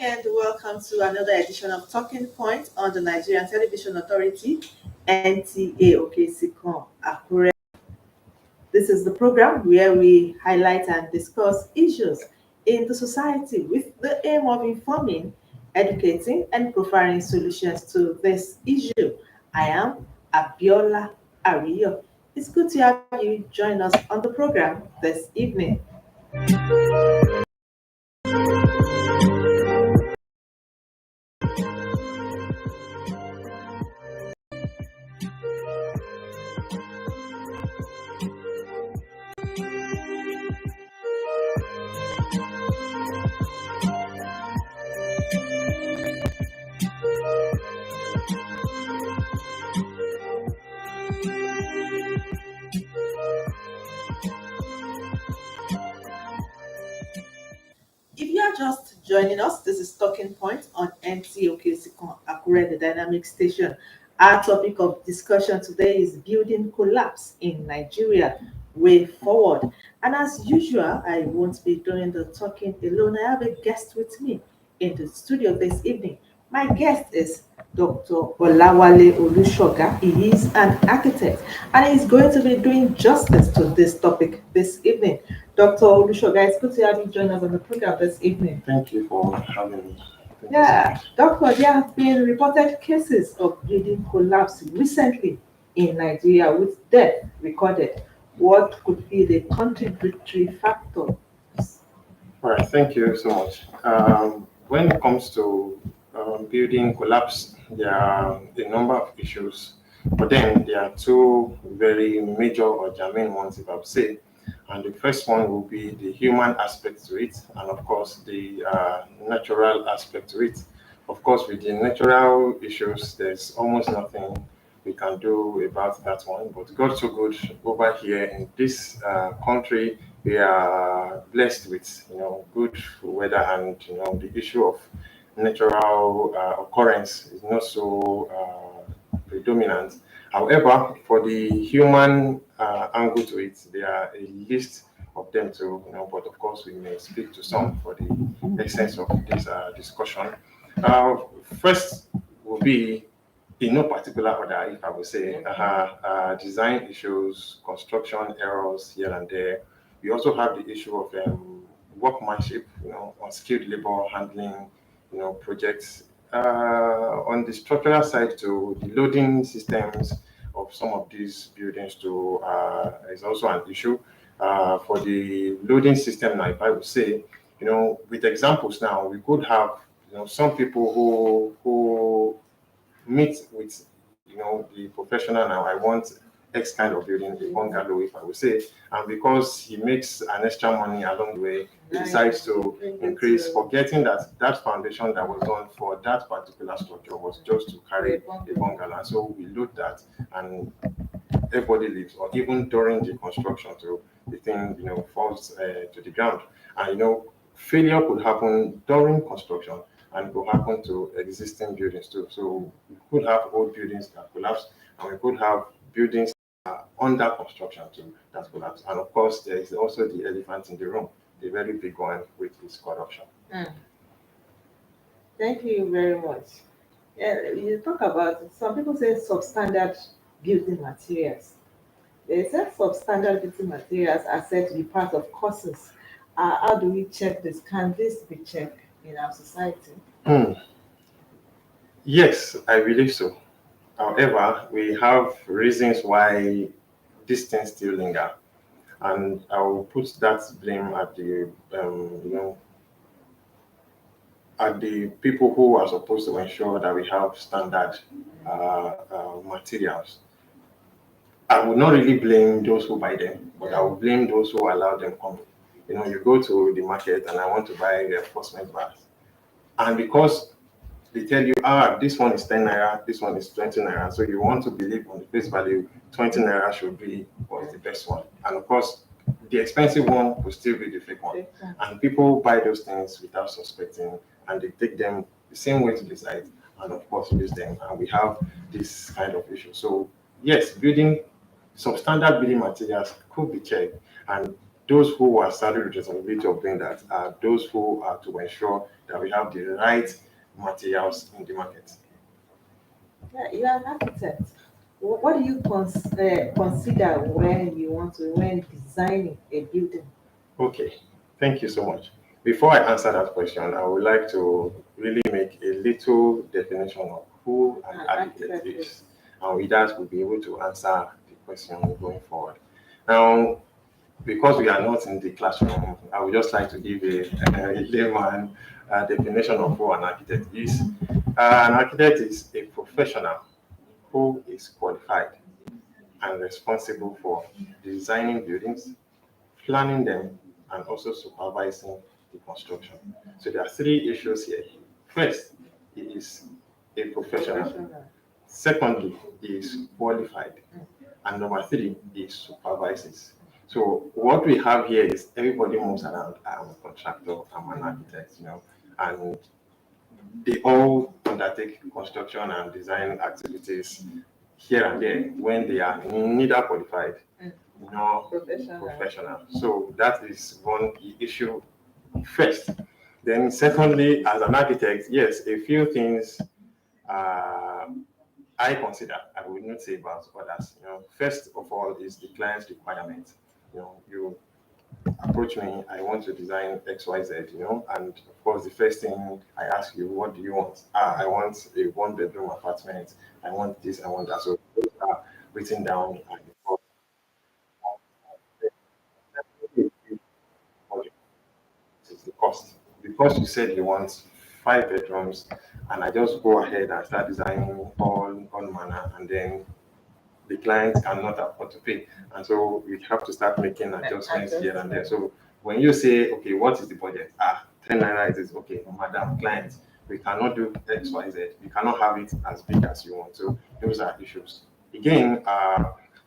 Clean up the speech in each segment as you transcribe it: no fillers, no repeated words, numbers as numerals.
and welcome to another edition of Talking Point on the Nigerian Television Authority, Nta Akure. This is the program where we highlight and discuss issues in the society with the aim of informing, educating, and providing solutions to this issue. I am Abiola Ariyo. It's good to have you join us on the program this evening. If you are just joining us, this is Talking Point on Nta Akure, the dynamic station. Our topic of discussion today is building collapse in Nigeria, way forward. And as usual, I won't be doing the talking alone. I have a guest with me in the studio this evening. My guest is Dr. Olawale Olushoga. He is an architect and he's going to be doing justice to this topic this evening. Dr. Olushoga, it's good to have you join us on the program this evening. Thank you for having me. Thank you so Yeah, much. Doctor, there have been reported cases of building collapse recently in Nigeria with death recorded. What could be the contributory factor? All right, thank you so much. When it comes to building collapse, there are a number of issues, but then there are two very major or germane ones, if I would say. And the first one will be the human aspect to it, and of course, the natural aspect to it. Of course, with the natural issues, there's almost nothing we can do about that one. But God so good over here in this country, we are blessed with good weather, and the issue of natural occurrence is not so predominant. However, for the human angle to it, there are a list of them too, but of course we may speak to some for the essence of this discussion. Uh, First will be, in no particular order, if I would say, design issues, construction errors here and there. We also have the issue of workmanship, unskilled labor handling, projects. On the structural side, to the loading systems of some of these buildings, to is also an issue. For the loading system, now, if I would say, with examples now, we could have, some people who meet with the professional. Now I want X kind of building, a bungalow, if I would say, and because he makes an extra money along the way, he decides to increase, forgetting that that foundation that was done for that particular structure was just to carry a bungalow. And so we load that, and everybody lives, or even during the construction, to the thing falls to the ground. And failure could happen during construction, and it will happen to existing buildings too. So we could have old buildings that collapse, and we could have buildings under construction too that collapse. And of course, there is also the elephant in the room, the very big one, which is corruption. Mm. Thank you very much. Yeah, you talk about some people say substandard building materials. They say substandard building materials are said to be part of courses. How do we check this? Can this be checked in our society? Hmm. Yes, I believe so. However, we have reasons why these things still linger, and I will put that blame at the at the people who are supposed to ensure that we have standard materials. I will not really blame those who buy them, but I will blame those who allow them come. You go to the market and I want to buy reinforcement bars, and because they tell you, this one is 10 naira, this one is 20 naira. So you want to believe on the face value, 20 naira should be was the best one. And of course, the expensive one will still be the fake one. And people buy those things without suspecting, and they take them the same way to the site, and of course use them. And we have this kind of issue. So yes, building substandard building materials could be checked, and those who are saddled with responsibility of doing that are those who are to ensure that we have the right materials in the market. Yeah, you are an architect. What do you consider when you want to when designing a building? Okay, thank you so much. Before I answer that question, I would like to really make a little definition of who an An architect architect is. is, and with that, we'll be able to answer the question going forward. Now, because we are not in the classroom, I would just like to give a layman definition of who an architect is. An architect is a professional who is qualified and responsible for designing buildings, planning them, and also supervising the construction. So there are three issues here. First, he is a professional. Professional. Secondly, he is qualified. And number three, he supervises. So what we have here is everybody moves around. I'm a contractor, I'm an architect, and they all undertake construction and design activities here and there when they are neither qualified nor professional. So that is one issue first. Then secondly, as an architect, yes, a few things uh, I consider, I would not say about others. First of all is the client's requirement. You approach me, I want to design XYZ, and of course the first thing I ask you, what do you want? I want a one-bedroom apartment, I want this, I want that. So those are written down and of course, it's the cost. Because you said you want 5 bedrooms, and I just go ahead and start designing all manner, and then the client cannot afford to pay. And so we have to start making adjustments here and there. So when you say, okay, what is the budget? 10 naira it is okay, madam client, we cannot do X, Y, Z. We cannot have it as big as you want. So those are issues. Again,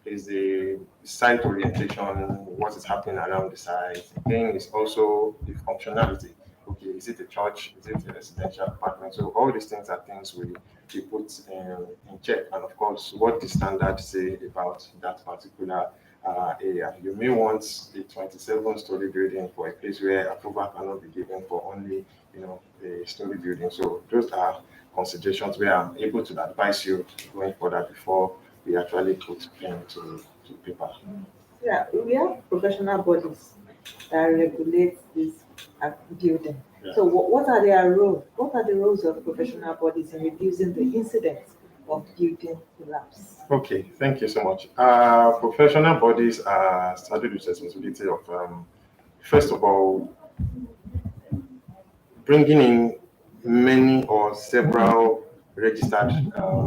is the site orientation, what is happening around the site. Again, is also the functionality. Okay, is it a church? Is it a residential apartment? So all these things are things we put in check. And of course, what the standards say about that particular area. You may want a 27-story building for a place where approval cannot be given for only, a story building. So those are considerations where I'm able to advise you going further before we actually put pen to paper. Yeah, we have professional bodies that regulate this building. Yeah. So what are their roles? What are the roles of professional bodies in reducing the incidence of building collapse? Okay, thank you so much. Professional bodies are started with responsibility of, first of all, bringing in many or several registered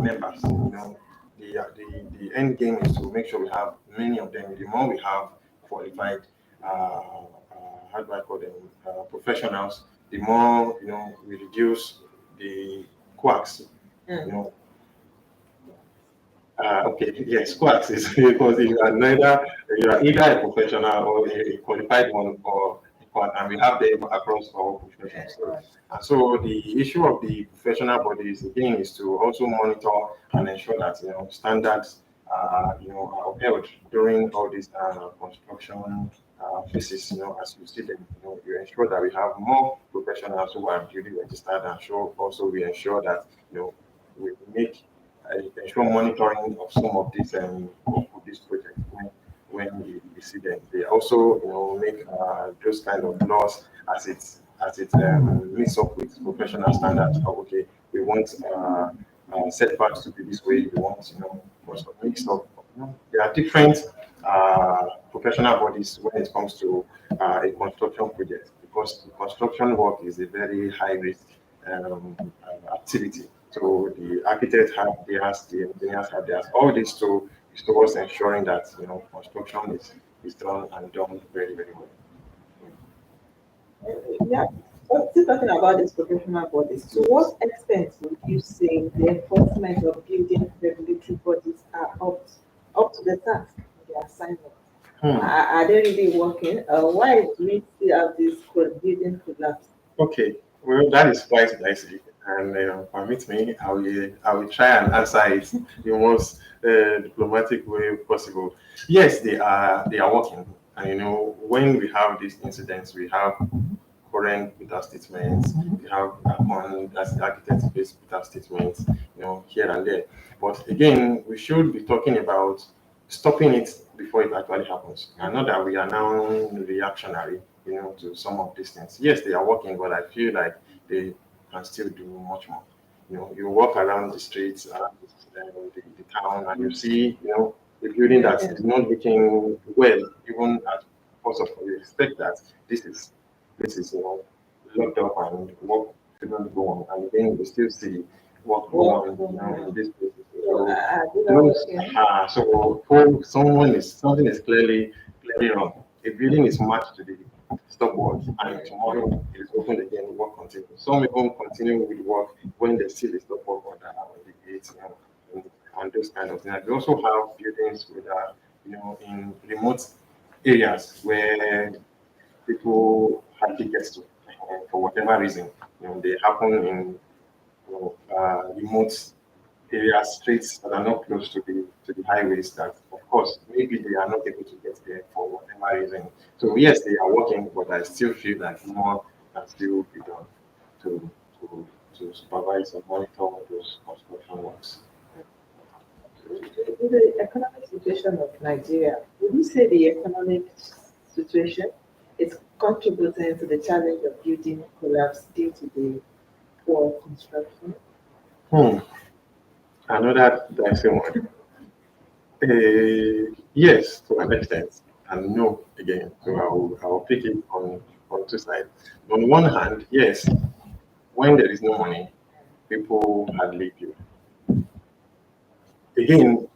members. The end game is to make sure we have many of them. The more we have qualified, how do I call them, professionals, the more we reduce the quacks. You know, okay, yes, quacks is because if you are either a professional or a qualified one, or and we have them across all professions. And so the issue of the professional bodies again is to also monitor and ensure that standards are upheld during all these construction phases. As you see them, you ensure that we have more professionals who are duly registered, and so also we ensure that we make ensure monitoring of some of these projects when we see them. They also make those kind of laws as it meets up with professional standards. Okay, we want setbacks to be this way. We want also mix up. There are different professional bodies when it comes to a construction project, because the construction work is a very high risk activity. So the architects have theirs, the engineers have theirs. All these two is towards ensuring that construction is done and done very, very well. Yeah. Well, still talking about these professional bodies, to what extent would you say the enforcement of building regulatory bodies are up to the task in their assignment? Hmm. Are they really working? Why do we still have this building collapse? Okay, well, that is quite dicey, and permit me, I will try and answer it the most diplomatic way possible. Yes, they are working. And when we have these incidents, we have current with our statements, we have on as the architect based with our statements, here and there. But again, we should be talking about stopping it before it actually happens. And not that we are now reactionary, to some of these things. Yes, they are working, but I feel like they can still do much more. You walk around the streets, the town, and you see, a building that is not looking well, even at first of all, you expect that this is this is locked up and work shouldn't go on. And then you still see work go on in this place. So for someone is something is clearly wrong. A building is marked to the stopwatch and tomorrow it is open again, work continues. Some even continue with work when they still is stopwatch on the gate, and those kind of things. We also have buildings with in remote areas where people hardly get to for whatever reason. They happen in remote areas, streets that are not close to the highways. That of course maybe they are not able to get there for whatever reason. So yes, they are working, but I still feel that more can still be done to to to supervise and monitor those construction works. In the economic situation of Nigeria, would you say the economic situation is contributing to the challenge of building collapse due to the poor construction? Hmm. Another dicey one. Yes, to an extent, and no again. So I will pick it on two sides. On one hand, yes, when there is no money, people hardly build. Again,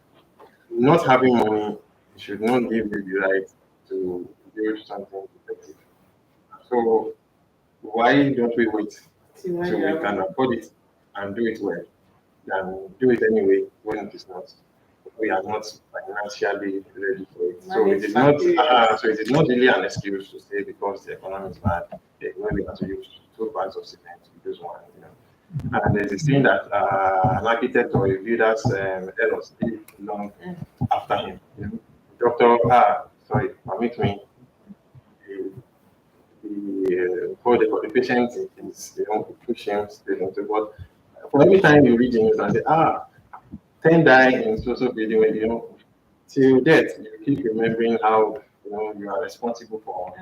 not having money should not give you the right to build something effective. So why don't we wait See, when till you we have can afford it and do it well, than do it anyway when it is not? We are not financially ready for it. So it managed is not. materials. So it is not really an excuse to say because the economy is bad, when we have to use 2 bags of cement, we use one. And there's this thing that an architect or a builder's errors did long after him. Doctor, sorry, permit me. For the patient is pushing straight into. But for every time you read the news and say, 10 die in social building, when till death, you keep remembering how you are responsible for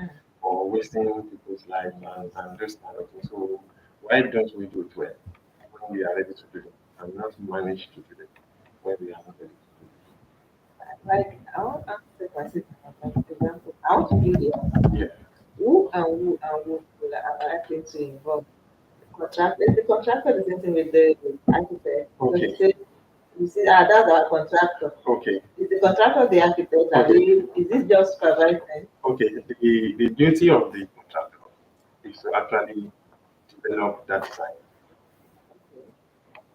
wasting people's lives and those kind of things. So why don't we do it well when we are ready to do it and not manage to do it when we are not ready to Like, I want to take myself as an example. I want to build a house. do it? Who are likely to involve the contractor? Is the contractor the same thing with the architect? Yeah. Because Okay. you see, that's our contractor. Okay. Is the contractor the architect? Okay. Is this just supervising? Okay. The duty of the contractor is to actually develop that design.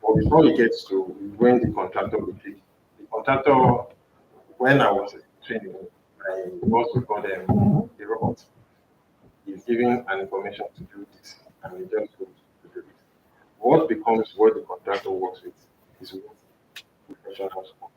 But before it gets to when the contractor will take, the contractor, when I was training, I also call them the robot. He's giving an information to do this, and he just goes to do it. What becomes what the contractor works with is what professionals work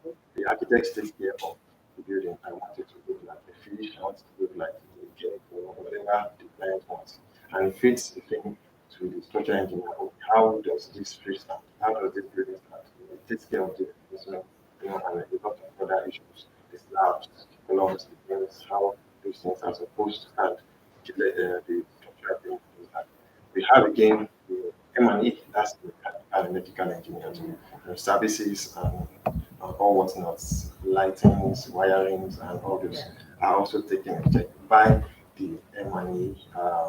on. The architect takes care of the building. I want it to look like a fish, I want it to look like a cake, or whatever the client wants. And it fits the thing to the structural engineer. Okay, how does this fish stand? How does this building stand? It takes care of the investment, and a lot of other issues. The slabs, the columns, the beams, how those things are supposed to stand. The structural thing is that we have again the M&E, that's the medical engineers, services and all whatnot, lightings, wirings, and all those are also taken check by the M&E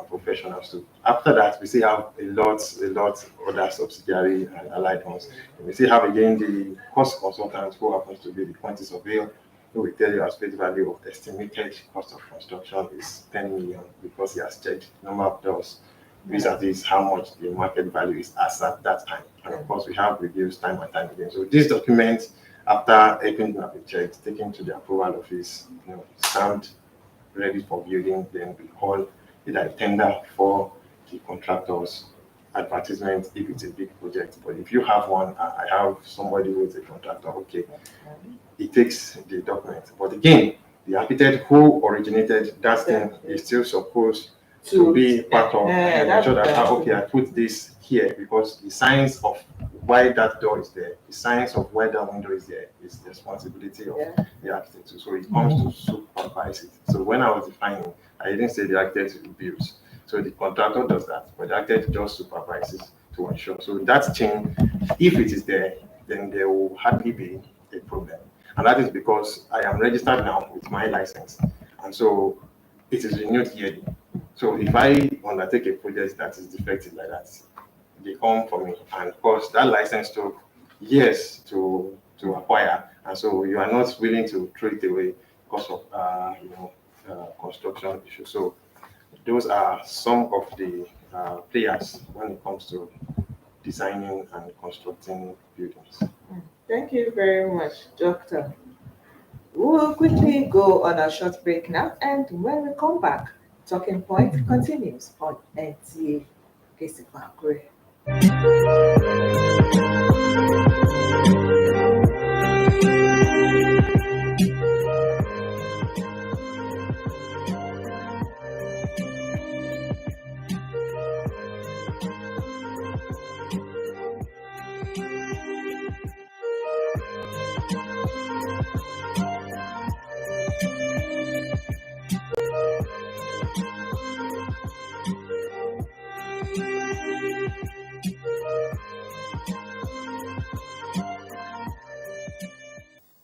professionals too. After that, we still have a lot other subsidiary and allied ones. We still have again the cost consultants who happens to be the quantity surveyor who will tell you as face value of estimated cost of construction is 10 million because he has checked number of doors vis-a-vis how much the market value is as at that time. And of course, we have reviews time and time again. So this document, after everything has been checked, taken to the approval office, stamped, ready for building, then we call either a tender for the contractors, advertisement if it's a big project. But if you have one, I have somebody who is a contractor, okay, he takes the document. But again, the architect who originated that thing is still supposed to be part of and ensure that okay, I put this here because the science of why that door is there, the science of why that window is there is the responsibility of the architect. So it comes to supervise it. So when I was defining, I didn't say the architect builds. So the contractor does that, but the architect just supervises to ensure. So that chain, if it is there, then there will hardly be a problem. And that is because I am registered now with my license. And so it is renewed yearly. So if I undertake a project that is defective like that, they come for me. And of course, that license took years to acquire. And so you are not willing to throw it away because of construction issues. So those are some of the players when it comes to designing and constructing buildings. Thank you very much, Doctor. We'll quickly go on a short break now, and when we come back, Talking Point continues on NTA Akure.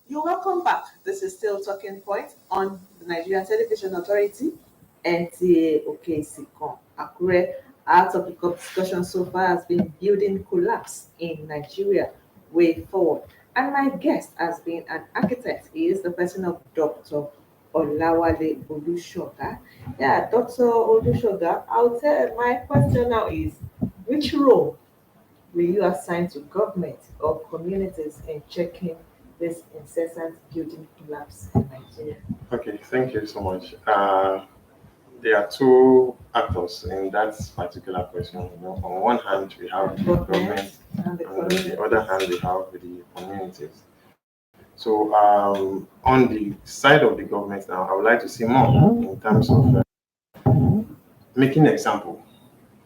You're welcome back. This is still Talking Point on the Nigerian Television Authority, NTA Akure. Our topic of discussion so far has been building collapse in Nigeria, way forward. And my guest has been an architect. He is the person of Dr. Olawale Olushoga. Yeah, Dr. Olushoga, I'll tell my question now is which role will you assign to government or communities in checking this incessant building collapse in Nigeria? Okay, thank you so much. There are two actors in that particular question. On one hand, we have the government, and and on the other hand, we have the communities. So, on the side of the government now, I would like to see more in terms of making example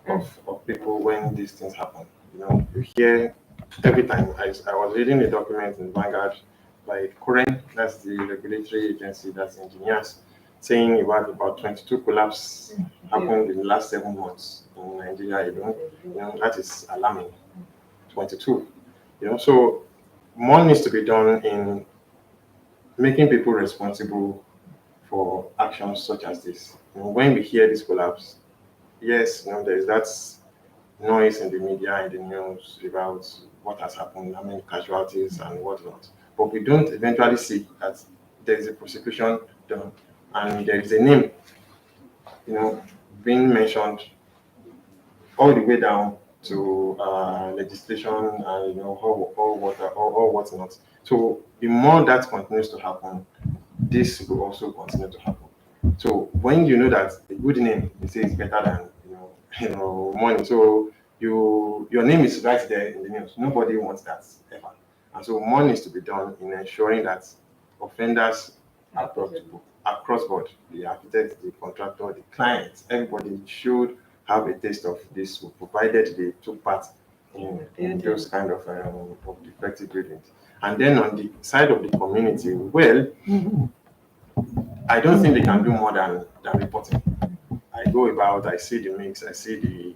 of people when these things happen. You hear every time. I was reading a document in Vanguard by Kuren, that's the regulatory agency that's engineers, saying about 22 collapse happened in the last 7 months in Nigeria alone. That is alarming. 22. So more needs to be done in making people responsible for actions such as this. When we hear this collapse, yes, there is that noise in the media and the news about what has happened, how many casualties and whatnot. But we don't eventually see that there is a prosecution done and there is a name, being mentioned all the way down to legislation and all whatnot. So the more that continues to happen, this will also continue to happen. So when you know that a good name, they say, is better than money. So your name is right there in the news. Nobody wants that ever. And so more needs to be done in ensuring that offenders across board, the architect, the contractor, the client, everybody should have a taste of this, provided they took part in those kind of defective buildings. And then on the side of the community, well, I don't think they can do more than reporting. I go about, I see the mix, I see the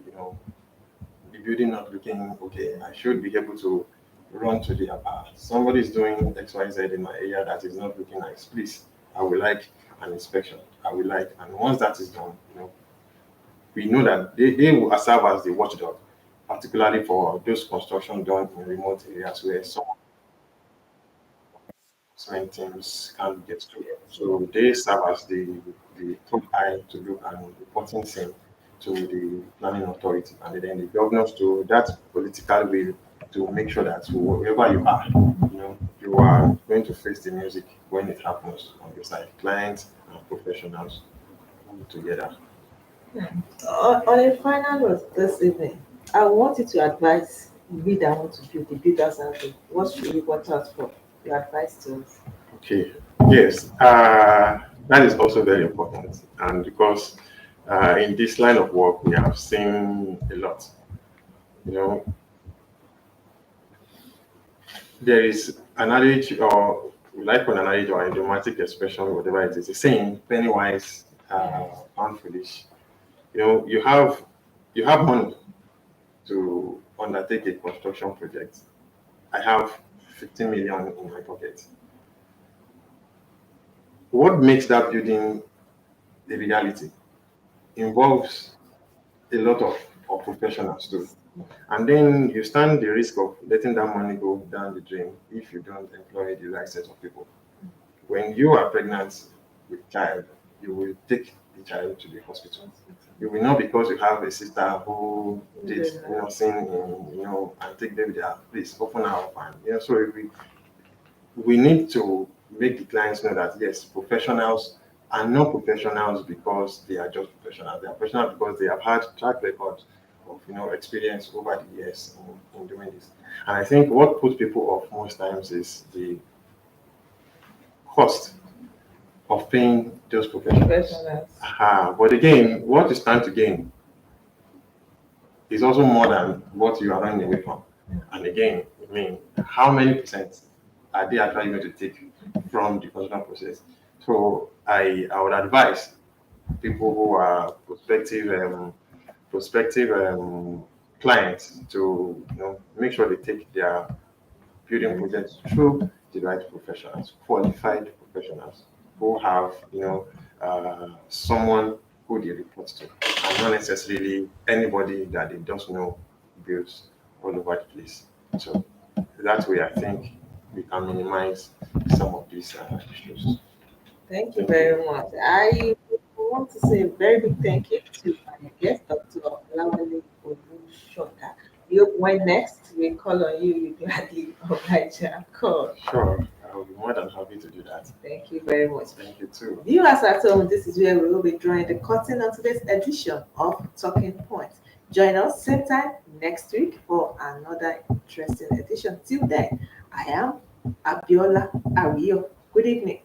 building not looking okay. I should be able to run to the somebody is doing XYZ in my area that is not looking nice. Please, I would like an inspection. I would like, and once that is done, we know that they will serve as the watchdog, particularly for those construction done in remote areas where some enforcement teams can't get to. So they serve as the top eye to look and reporting same to the planning authority and then the governors to that political will to make sure that wherever you are going to face the music when it happens on your side. Clients and professionals together. On a final note this evening, I want you to advise we that want to build the builders out there. What should we watch out for? Your advice to us. Okay. Yes. That is also very important. And because in this line of work, we have seen a lot. You know, there is an adage, or we like an adage or a dramatic expression, whatever it is, a saying, penny wise, pound foolish. You have money to undertake a construction project. I have 15 million in my pocket. What makes that building a reality involves a lot of professionals too. And then you stand the risk of letting that money go down the drain if you don't employ the right set of people. When you are pregnant with child, you will take the child to the hospital. You will not, because you have a sister who did sin in, and take them there, please open her up, and so we need to make the clients know that yes, professionals are not professionals because they are just professionals. They are professionals because they have had track record of experience over the years in doing this. And I think what puts people off most times is the cost of paying those professionals. But again, what you stand to gain is also more than what you are running away from. And again, I mean, how many percent are they actually going to take from the consultation process? So I would advise people who are prospective clients to make sure they take their building projects through the right professionals, qualified professionals who have someone who they report to, and not necessarily anybody that they just know builds all over the place. So that way, I think we can minimize some of these issues. Thank you very much. I want to say a very big thank you to my guest, Dr. Lawale Olushota. You when next we call on you, you gladly oblige your call. Sure, I will be more than happy to do that. Thank you very much. Thank you too. Viewers at home, this is where we will be drawing the curtain on today's edition of Talking Points. Join us same time next week for another interesting edition. Till then, I am Abiola Ario. Good evening.